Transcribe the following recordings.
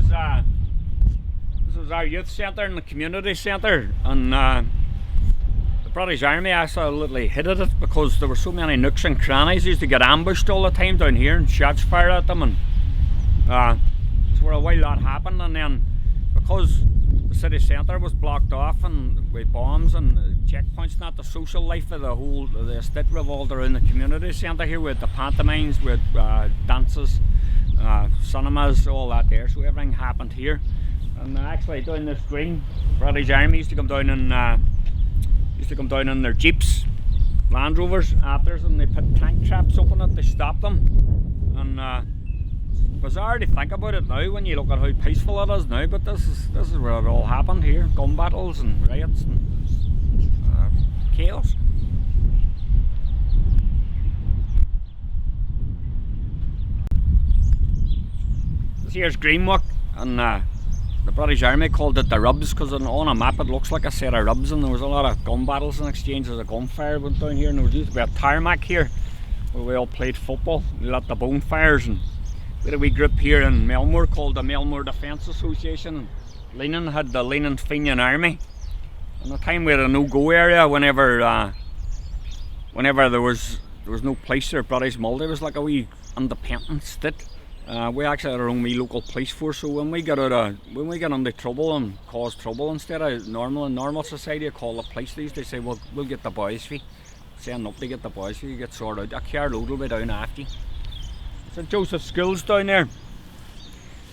this was our youth centre and the community centre, and the British Army absolutely hated it because there were so many nooks and crannies. They used to get ambushed all the time down here and shots fired at them, and it's where a while that happened. And then because the city centre was blocked off and with bombs and checkpoints and that, the social life of the estate revolved around the community centre here with the pantomimes, with dances, cinemas, all that there. So everything happened here. And actually down this green, British Army used to come down in their jeeps, Land Rovers after us, and they put tank traps up on it to stop them. And it's bizarre to think about it now when you look at how peaceful it is now, but this is where it all happened here. Gun battles and riots and chaos. This here's Greenwalk, and the British Army called it the Rubs because on a map it looks like a set of rubs, and there was a lot of gun battles and exchanges of gunfire went down here, and there was used to be a tarmac here where we all played football. We lit the bonfires, and we had a wee group here in Melmore called the Melmore Defence Association. Leanan had the Leanan Fenian Army. And the time we had a no-go area whenever there was no police or British Mulder. It was like a wee independent state. We actually had our own wee local police force, so when we get into trouble and cause trouble, instead of in normal society call the police, they say, well, we'll get the boys for you. Send up to get the boys for you, get sorted out. A car load will be down after you. St Joseph's School's down there,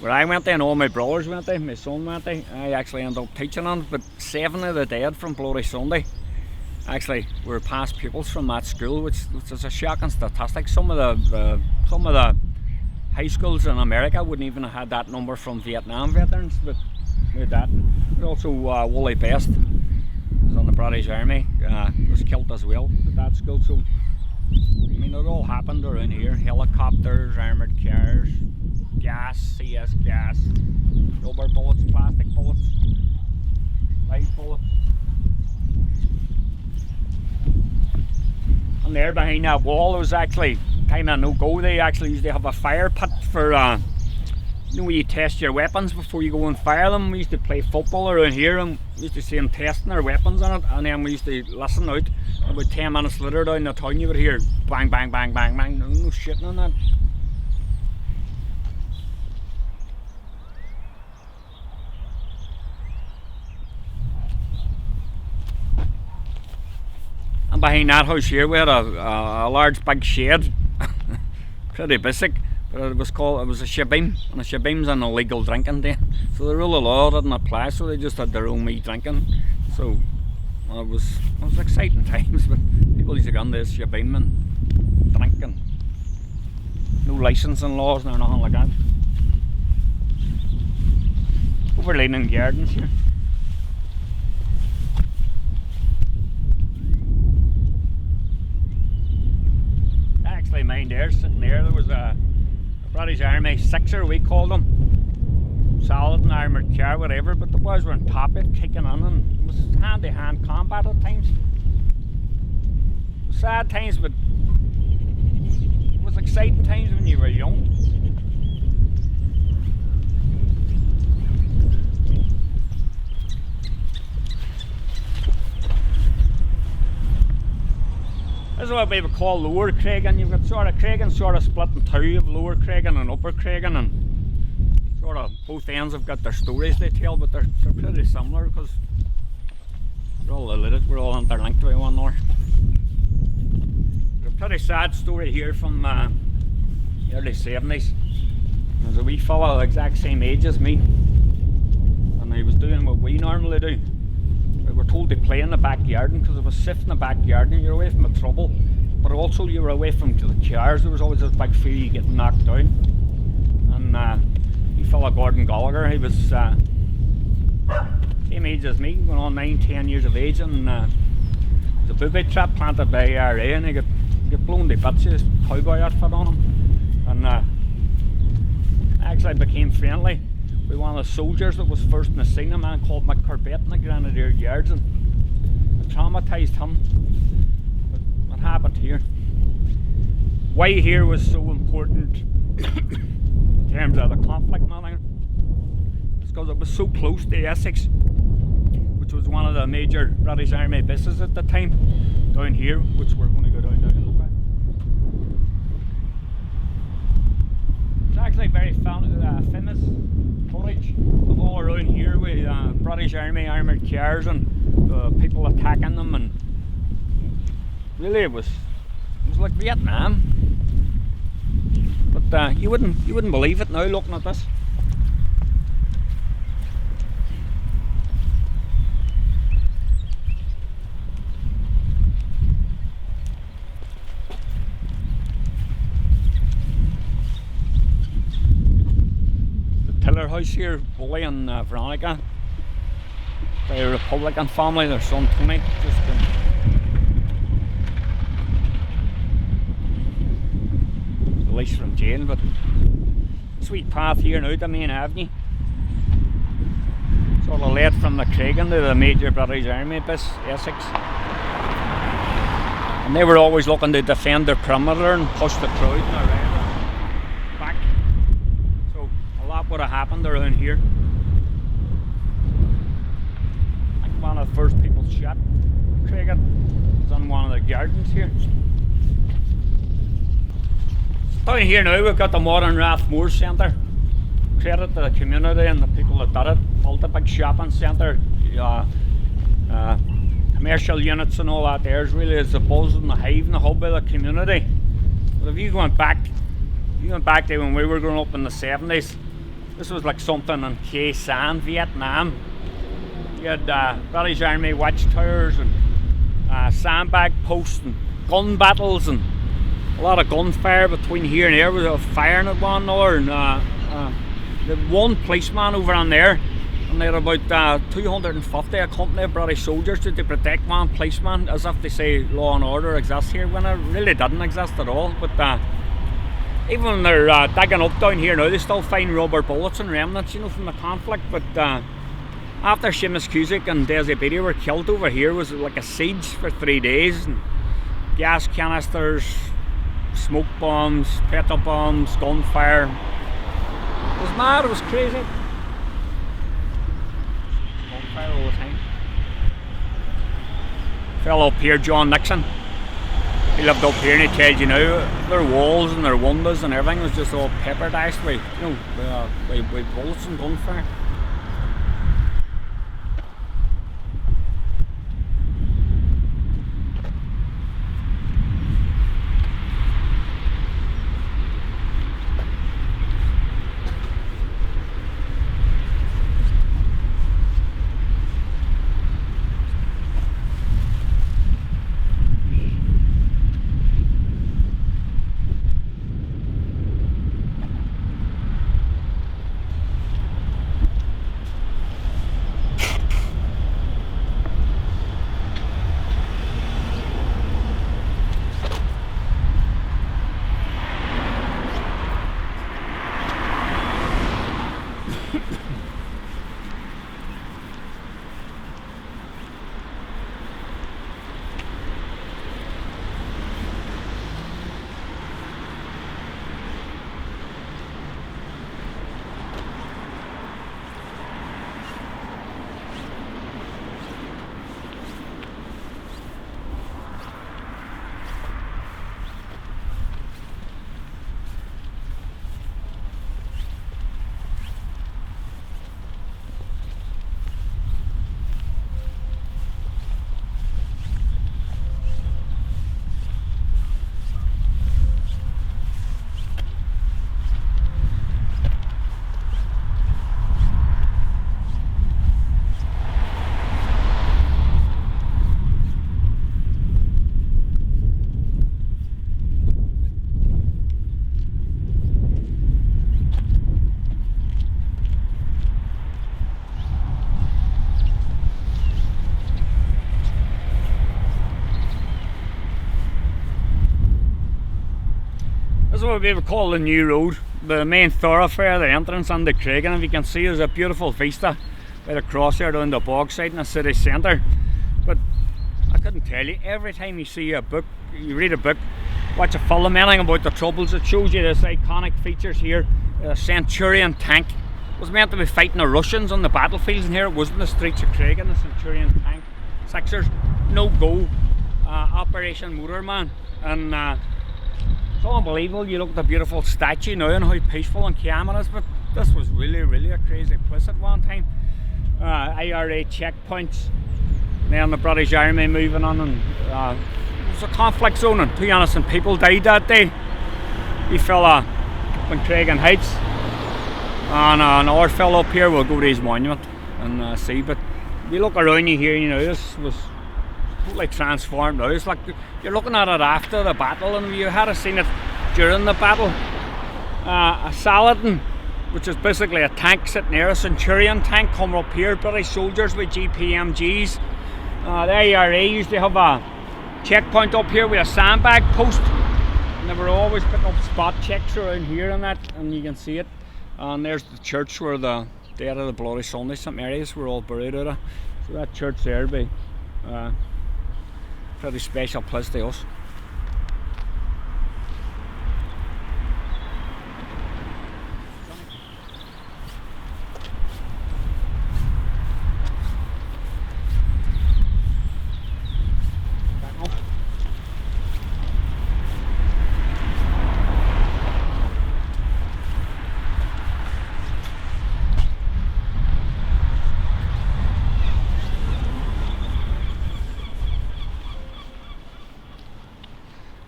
where I went there and all my brothers went there, my son went there. I actually ended up teaching on it, but 7 of the dead from Bloody Sunday actually were past pupils from that school, which is a shocking statistic. Some of the high schools in America wouldn't even have had that number from Vietnam veterans, but we had that. But also Wooly Best was on the British Army, was killed as well at that school. So I mean, it all happened around here. Helicopters, armoured cars, gas, CS gas, rubber bullets, plastic bullets, live bullets. And there behind that wall there was actually kind of no-go. They actually used to have a fire pit for, you know, where you test your weapons before you go and fire them. We used to play football around here and we used to see them testing their weapons on it, and then we used to listen out. About 10 minutes later down the town you would hear bang, bang, bang, bang, bang. No shitting on that. And behind that house here we had a large big shed. Pretty basic, but it was a shebeen, and a shebeen's an illegal drinking day. So the rule of law didn't apply, so they just had their own wee drinking. So it was exciting times, but people used to go on this shebeen and drinking. No licensing laws or nothing like that. Over Leaning Gardens here. Actually mine there, sitting there was a British Army sixer, we called them. Solid and armoured car, whatever, but the boys were on top of it, kicking on, and it was hand-to-hand combat at times. Sad times, but it was exciting times when you were young. This is what we would call Lower Creggan. You've got Creggan sort of split in two, of Lower Creggan and Upper Creggan, and sort of both ends have got their stories they tell, but they're pretty similar because we're all related, we're all interlinked with one another. There's a pretty sad story here from the early 70s. There's a wee fella the exact same age as me, and he was doing what we normally do. We were told to play in the backyard because it was safe in the backyard and you're away from the trouble, but also you were away from the cars. There was always this big fear you getting knocked down. And he fella Gordon Gallagher, he was same age as me, went on 9-10 years of age, and the booby trap planted by IRA, and he got blown to bits, his cowboy outfit on him, and actually became friendly with one of the soldiers that was first in the scene, a man called Mick Corbett in the Grenadier Guards, and it traumatised him. But what happened here? Why here was so important in terms of the conflict and everything. because it was so close to Essex, which was one of the major British Army bases at the time, down here, which we're going to go down now and look at. It's actually very famous footage of all around here with British Army armoured cars and people attacking them, and really it was like Vietnam. But you wouldn't believe it now looking at this. Tiller house here, Bully and Veronica, the Republican family, their son Tony, just released from jail. But sweet path here now, the main avenue, sort of led from the Creggan to the major British Army base, Essex, and they were always looking to defend their perimeter and push the crowd around. What would have happened around here. I think one of the first people shot Creggan was on one of the gardens here. Down here now we've got the modern Rathmore Centre. Credit to the community and the people that did it. Built a big shopping centre, commercial units and all that. There's really is the buzz and the hive and the hub of the community. But if you went back to when we were growing up in the 70s, this was like something in Khe Sanh, Vietnam. You had British Army watchtowers and sandbag posts and gun battles and a lot of gunfire between here and there. We were firing at one another, and the one policeman over on there, and they had about 250 a company of British soldiers to protect one policeman, as if they say law and order exists here, when it really didn't exist at all. But even when they're digging up down here now, they still find rubber bullets and remnants, you know, from the conflict. But after Seamus Cusack and Desi Beatty were killed, over here was like a siege for 3 days, and gas canisters, smoke bombs, petrol bombs, gunfire. It was mad, it was crazy. Gunfire all the time. Fellow up here, John Nixon, he lived up here, and he tells you now their walls and their windows and everything was just all pepperdashed with, you know, with bullets and gunfire. This is what we would call the new road, the main thoroughfare, the entrance on the Creggan. If you can see, there's a beautiful vista right across there down the bog side in the city centre. But I couldn't tell you, every time you see a book, you read a book, watch a film, anything about the Troubles, it shows you this iconic features here, a Centurion tank was meant to be fighting the Russians on the battlefields in here. It was in the streets of Creggan, the Centurion tank. Sixers, no go. Operation Motorman. And it's unbelievable. You look at the beautiful statue now and how peaceful and calm it is, but this was really, really a crazy place at one time. IRA checkpoints, then the British Army moving on, and it was a conflict zone, and 2 innocent people died that day. We fell up in Creggan Heights, and another fell up here. We'll go to his monument and see, but if you look around you here, you know, this was totally transformed now. It's like you're looking at it after the battle, and you had seen it during the battle. A Saladin, which is basically a tank sitting there, a Centurion tank coming up here, British soldiers with GPMGs. The IRA used to have a checkpoint up here with a sandbag post, and they were always putting up spot checks around here and that, and you can see it. And there's the church where the dead of the Bloody Sunday, St Mary's, were all buried out of. So that church there would be pretty special place to us.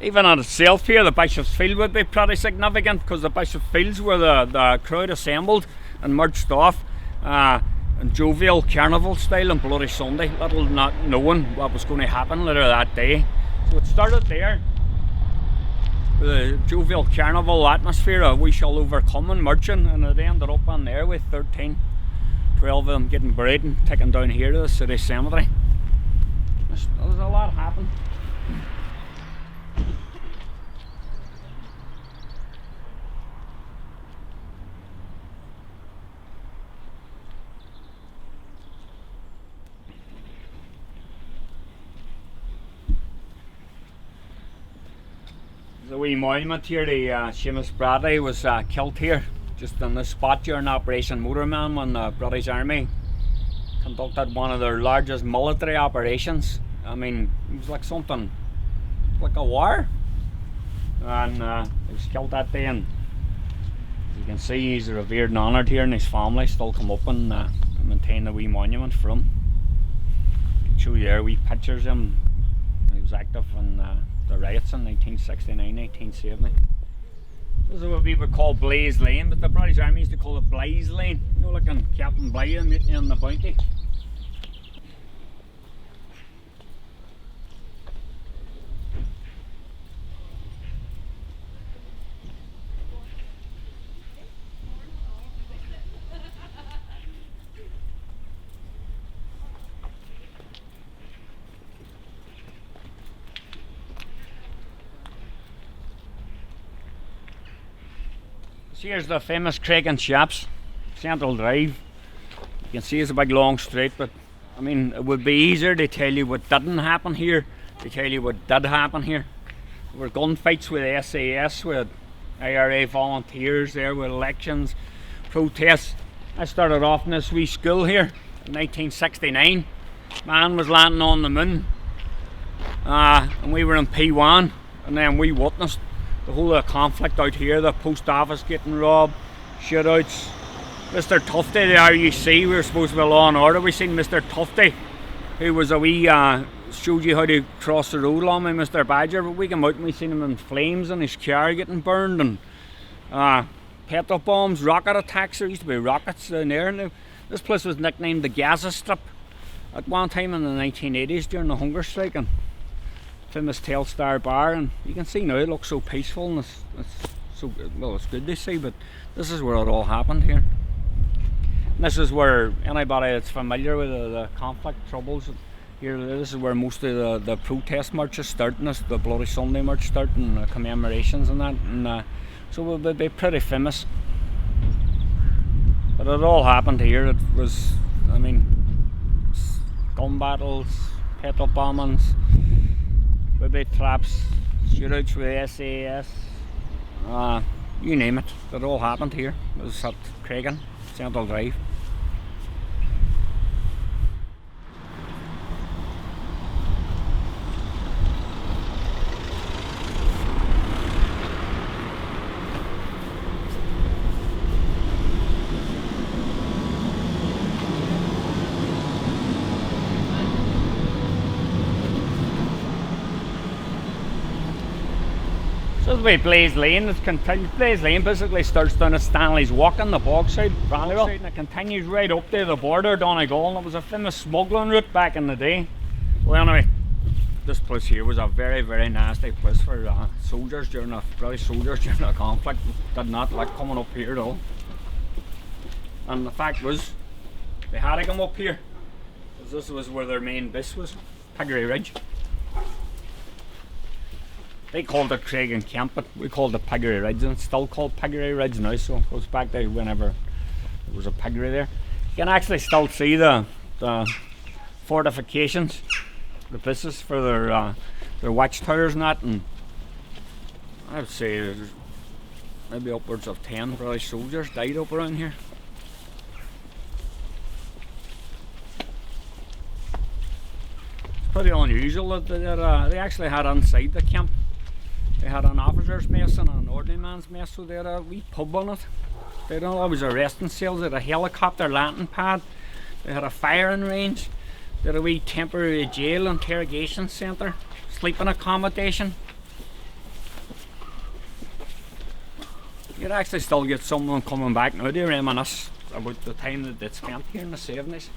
Even on itself here, the Bishop's Field would be pretty significant, because the Bishop's Fields where the crowd assembled and marched off in jovial carnival style on Bloody Sunday, little not knowing what was going to happen later that day. So it started there with a jovial carnival atmosphere of "We shall overcome" and marching, and it ended up on there with 12 of them getting buried and taken down here to the city cemetery. There's a lot happened. The wee monument here, the Seamus Bradley was killed here, just on this spot during Operation Motorman, when the British Army conducted one of their largest military operations. I mean, it was like something, like a war. And he was killed that day, and as you can see, he's revered and honoured here, and his family still come up and maintain the wee monument for him. I can show you there wee pictures of him. He was active in the riots in 1969, 1970. This is what we would call Blaze Lane, but the British Army used to call it Blaze Lane. You know, like in Captain Bligh in the Bounty. So here's the famous Creggan Shops, Central Drive. You can see it's a big long street, but I mean, it would be easier to tell you what didn't happen here, to tell you what did happen here. There were gunfights with SAS, with IRA volunteers there, with elections, protests. I started off in this wee school here in 1969. Man was landing on the moon, and we were in P1, and then we witnessed the whole of the conflict out here, the post office getting robbed, shootouts. Mr. Tufty, the RUC, we were supposed to be law and order. We seen Mr. Tufty, who was a wee, showed you how to cross the road along with Mr. Badger, but we came out and we seen him in flames and his car getting burned, and petrol bombs, rocket attacks. There used to be rockets down there, and this place was nicknamed the Gaza Strip at one time in the 1980s during the hunger strike, and famous Telstar bar. And you can see now it looks so peaceful, and it's so, well, it's good to see, but this is where it all happened here. And this is where anybody that's familiar with the conflict troubles here, this is where most of the protest marches start, and this, the Bloody Sunday march start, and the commemorations and that, and so it would be pretty famous. But it all happened here. It was, I mean, gun battles, petrol bombings, booby traps, shootouts with SAS, you name it. It all happened here. It was at Creggan Central Drive. So the way Blaze Lane is continued. Blaze Lane basically starts down at Stanley's Walk on the Bogside, Brandywell, and it continues right up to the border, Donegal, and it was a famous smuggling route back in the day. Well, anyway, this place here was a very, very nasty place for soldiers during the conflict. Did not like coming up here at all. And the fact was, they had to come up here, because this was where their main base was, Piggery Ridge. They called it Creggan Camp, but we called it Piggery Ridge, and it's still called Piggery Ridge now, so it goes back to whenever there was a piggery there. You can actually still see the fortifications, the bases for their watchtowers and that, and I would say there's maybe upwards of 10 British soldiers died up around here. It's pretty unusual that they actually had inside the camp. They had an officer's mess and an ordinary man's mess, so they had a wee pub on it. They had always arresting cells, they had a helicopter landing pad, they had a firing range, they had a wee temporary jail, interrogation centre, sleeping accommodation. You'd actually still get someone coming back now to reminisce about the time that they'd spent here in the 70s.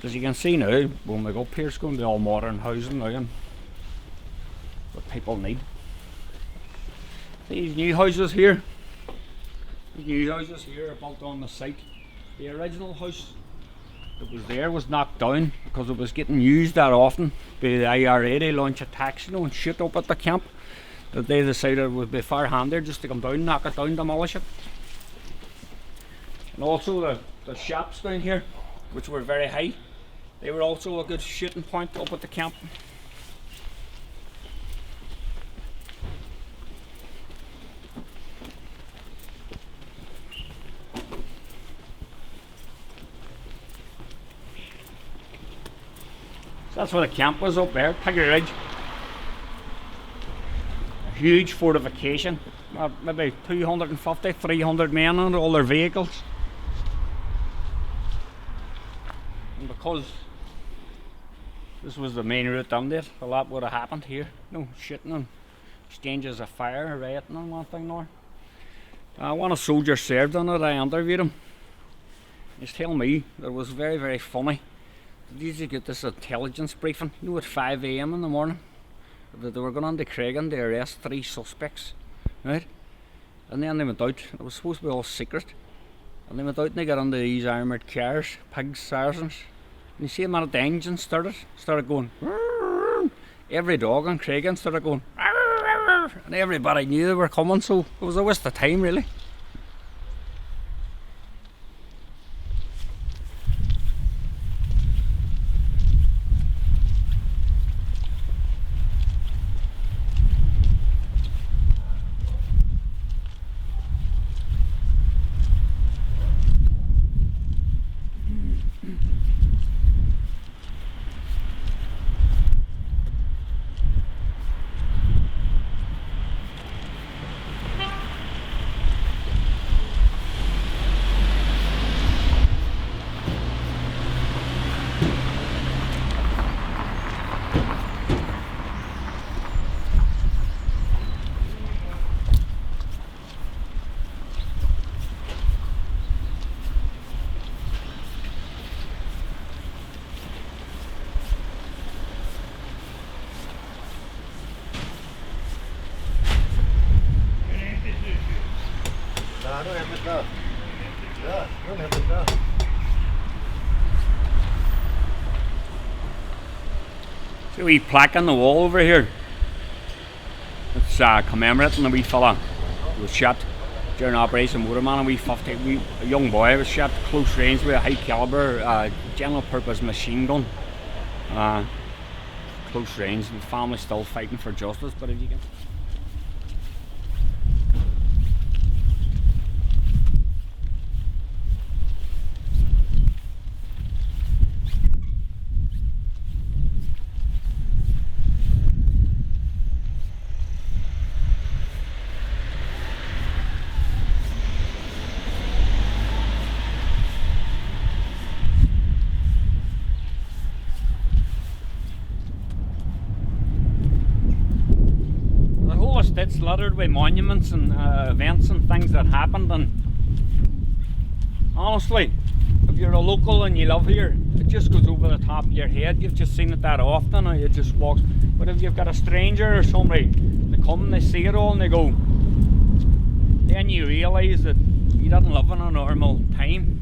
As you can see now, when we go up here, it's going to be all modern housing now and what people need. These new houses here are built on the site. The original house that was there was knocked down because it was getting used that often by the IRA. They launch attacks, and shoot up at the camp, that they decided it would be far handier just to come down, knock it down, demolish it. And also the shops down here, which were very high, they were also a good shooting point up at the camp. So that's where the camp was up there, Piggery Ridge. A huge fortification, maybe 250, 300 men on all their vehicles. And because this was the main route down there, a lot would have happened here. Shooting and exchanges of fire, rioting and one thing more. When a soldier served on it, I interviewed him. He's telling me that it was very, very funny. They usually get this intelligence briefing, at 5 AM in the morning, that they were going on to Creggan to arrest 3 suspects, right? And then they went out. It was supposed to be all secret. And they went out and they got into these armoured cars, pigs, saracens. And you see them at the engine started going. Every dog on Creggan started going. And everybody knew they were coming, so it was a waste of time, really. See a wee plaque on the wall over here. It's commemorating a wee fella who was shot during Operation Motorman. A young boy was shot close range with a high caliber general purpose machine gun. Close range, and the family's still fighting for justice, but if you can ditch littered with monuments and events and things that happened, and honestly, if you're a local and you live here, it just goes over the top of your head. You've just seen it that often, or it just walks. But if you've got a stranger or somebody, they come and they see it all and they go, then you realise that you didn't live in a normal time.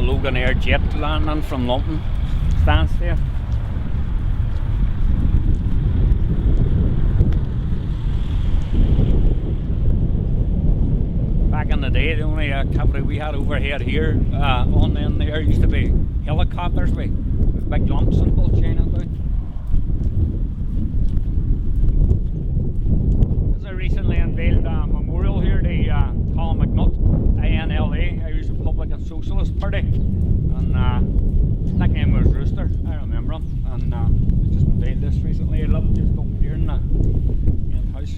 Logan Air jet landing from London stands there. Back in the day, the only activity we had overhead here on the end there used to be helicopters with big lumps and bull shining down. There's a recently unveiled memorial here to Colin McNutt, INLA, Irish Republican Socialist Party, and his nickname was Rooster, I remember him, and I just unveiled this recently. I love just up here in the house.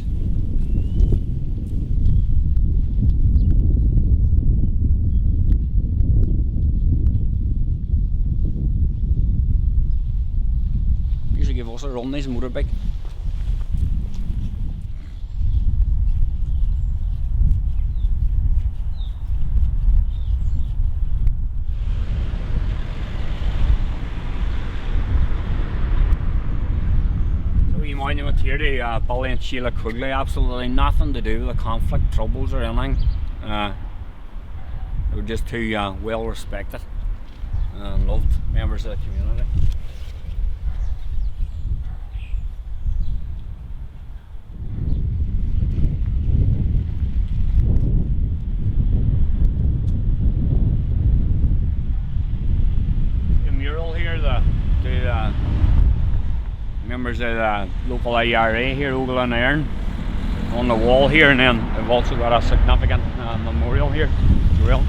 Usually give us a run, these motorbike. Monument here to Billy and Sheila Quigley, absolutely nothing to do with the conflict, troubles or anything. They were just two well respected and loved members of the community. The mural here, the members of the local IRA here, Ogle and Iron, on the wall here, and then they've also got a significant memorial here as well.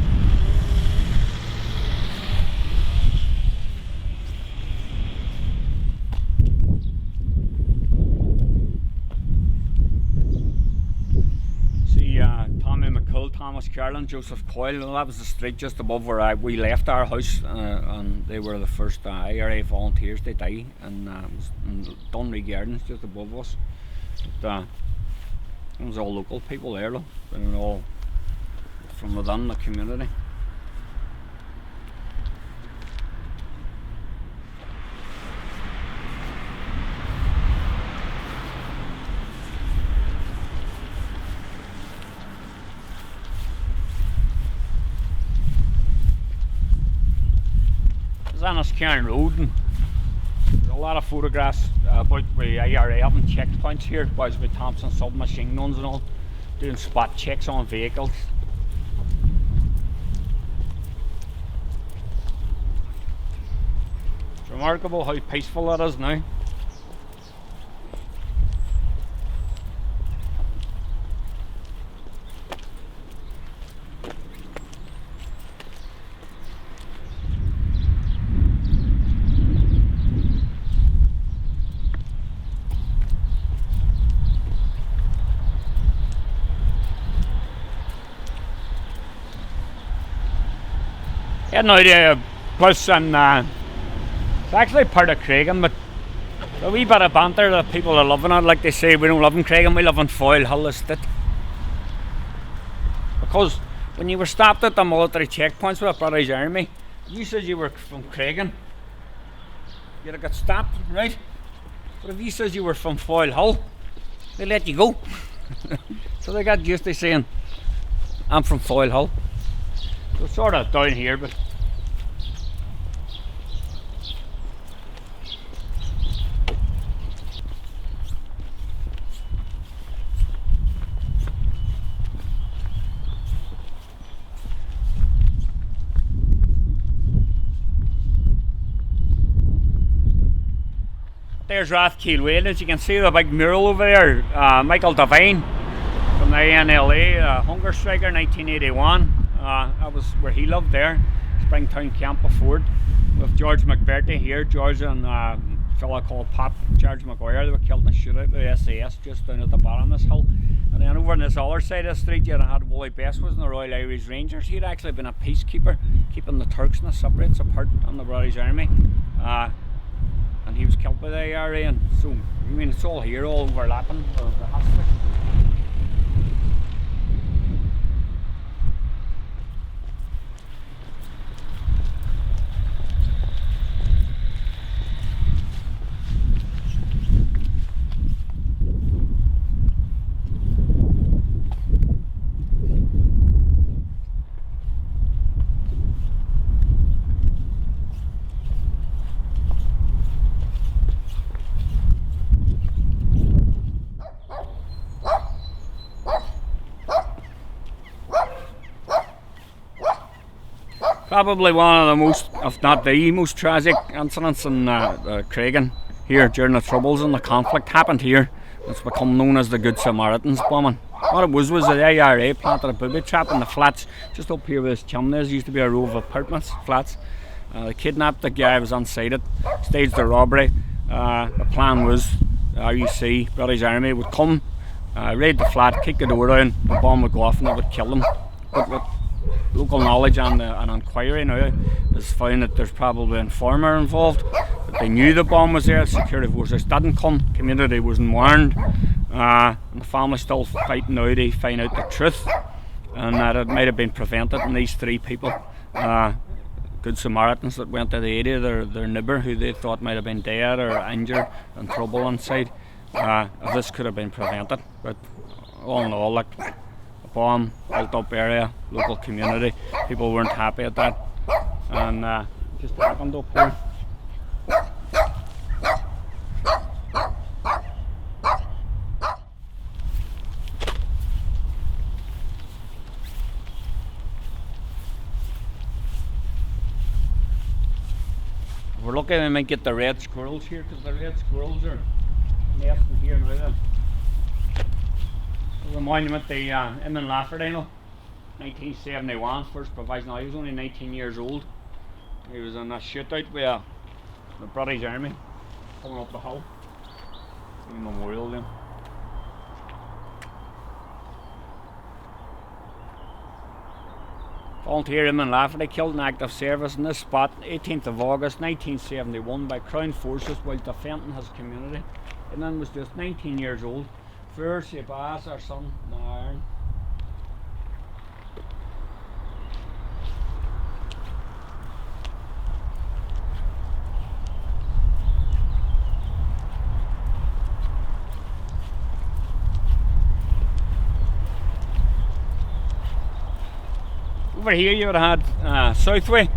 See Tommy McCull, Thomas Carlin, Joseph Coyle, well, that was the street just above where we left our house, and they were the first IRA volunteers to die, and it was in Dunry Gardens just above us. But, it was all local people there, though. They were all from within the community. Enniscairn Road, and there's a lot of photographs about the IRA having checkpoints here, boys with Thompson submachine guns and all, doing spot checks on vehicles. It's remarkable how peaceful it is now. Heading out of bus, and it's actually part of Creggan, but a wee bit of banter that people are loving it. Like they say, we don't live in Creggan, we live in Foyle Hill Estate. Because when you were stopped at the military checkpoints with the British Army, you said you were from Creggan, you'd have got stopped, right? But if you said you were from Foyle Hill, they let you go. So they got used to saying, I'm from Foyle Hill. So sort of down here, but there's Rathkeil Way. As you can see the big mural over there, Michael Devine from the NLA, hunger striker, 1981. That was where he lived there, Springtown Camp before it, with George McBurty here, George and a fella called Pat, George McGuire. They were killed in a shootout with the SAS just down at the bottom of this hill. And then over on this other side of the street, you had Wally Best was in the Royal Irish Rangers. He'd actually been a peacekeeper, keeping the Turks and the Cypriots apart on the British Army. And he was killed by the IRA. And so, I mean, it's all here, all overlapping the history. Probably one of the most, if not the most tragic incidents in Creggan here during the Troubles and the conflict happened here. It's become known as the Good Samaritans bombing. What it was the IRA planted a booby trap in the flats just up here with his chimney. There used to be a row of apartments, flats. They kidnapped the guy who was inside it, staged the robbery. The plan was RUC, British Army, would come, raid the flat, kick the door down, the bomb would go off and it would kill them. But with local knowledge and an inquiry now has found that there's probably an informer involved, that they knew the bomb was there, security forces didn't come, community wasn't warned, and the family's still fighting now to find out the truth, and that it might have been prevented. And these three people, Good Samaritans that went to the aid of their neighbour who they thought might have been dead or injured and trouble inside, if this could have been prevented. But all in all, like, bomb, built up area, local community, people weren't happy at that, and just happened up here. If we're lucky we might get the red squirrels here, because the red squirrels are nesting here now then. The monument, the Eamon Lafferty, 1971, first provisional. He was only 19 years old. He was in a shootout with the British Army coming up the hill. A memorial to him. Volunteer Eamon Lafferty killed in active service in this spot 18th of August 1971 by Crown forces while defending his community. Eamon was just 19 years old. First, Shabazz, our son, in iron. Over here you would have had Southway,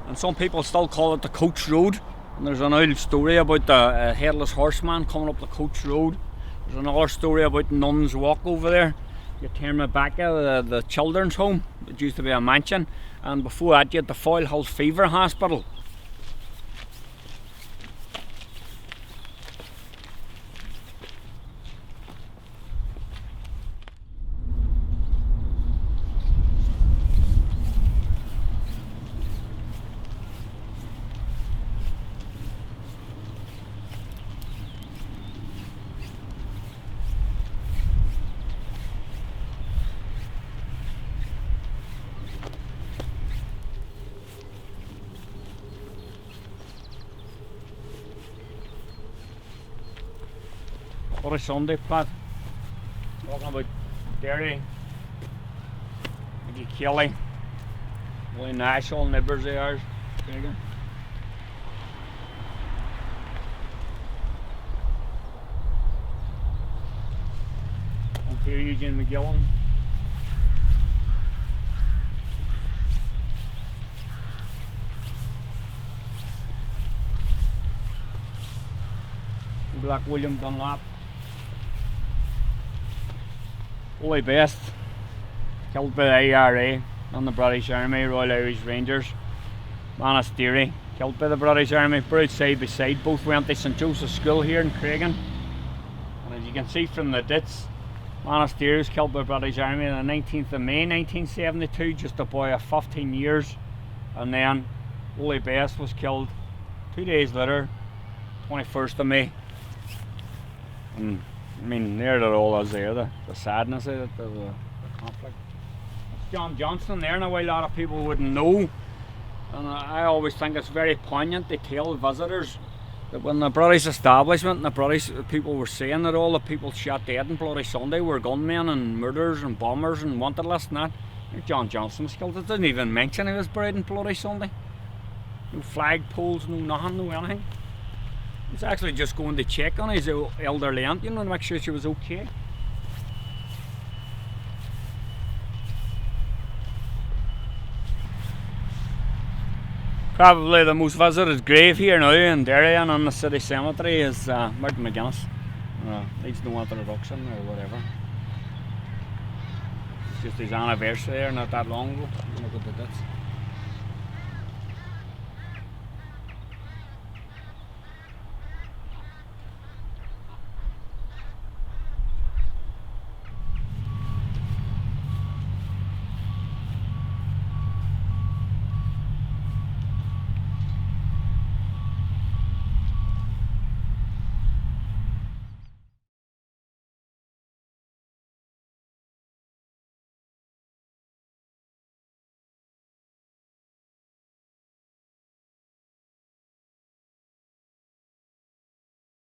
and some people still call it the Coach Road. And there's an old story about the headless horseman coming up the Coach Road. There's another story about Nuns Walk over there. You turn back of the children's home. It used to be a mansion. And before that you had the Foyle Hill Fever Hospital. What a Sunday, Pat. Talking about Derry, Mickey Kelly, Willie Nash, all neighbours of ours. Creggan. And here Eugene McGillan. Black William Dunlap. Wally Best, killed by the IRA and the British Army, Royal Irish Rangers. Monastery, killed by the British Army, buried side by side. Both went to St Joseph's School here in Creggan. And as you can see from the ditch, Monastery was killed by British Army on the 19th of May 1972, just a boy of 15 years. And then Holy Bess was killed 2 days later, 21st of May. And I mean, there it all is there, the sadness of it, the conflict. It's John Johnston there. Now, a lot of people wouldn't know, and I always think it's very poignant to tell visitors that when the British establishment and the British people were saying that all the people shot dead on Bloody Sunday were gunmen and murderers and bombers and wanted lists and that, John Johnston was killed. It didn't even mention he was buried on Bloody Sunday. No flag poles, no nothing, no anything. He was actually just going to check on his elderly aunt, you know, to make sure she was okay. Probably the most visited grave here now in Darien on the city cemetery is Martin McGuinness. He's no introduction or whatever. It's just his anniversary there not that long ago. Look at the dates.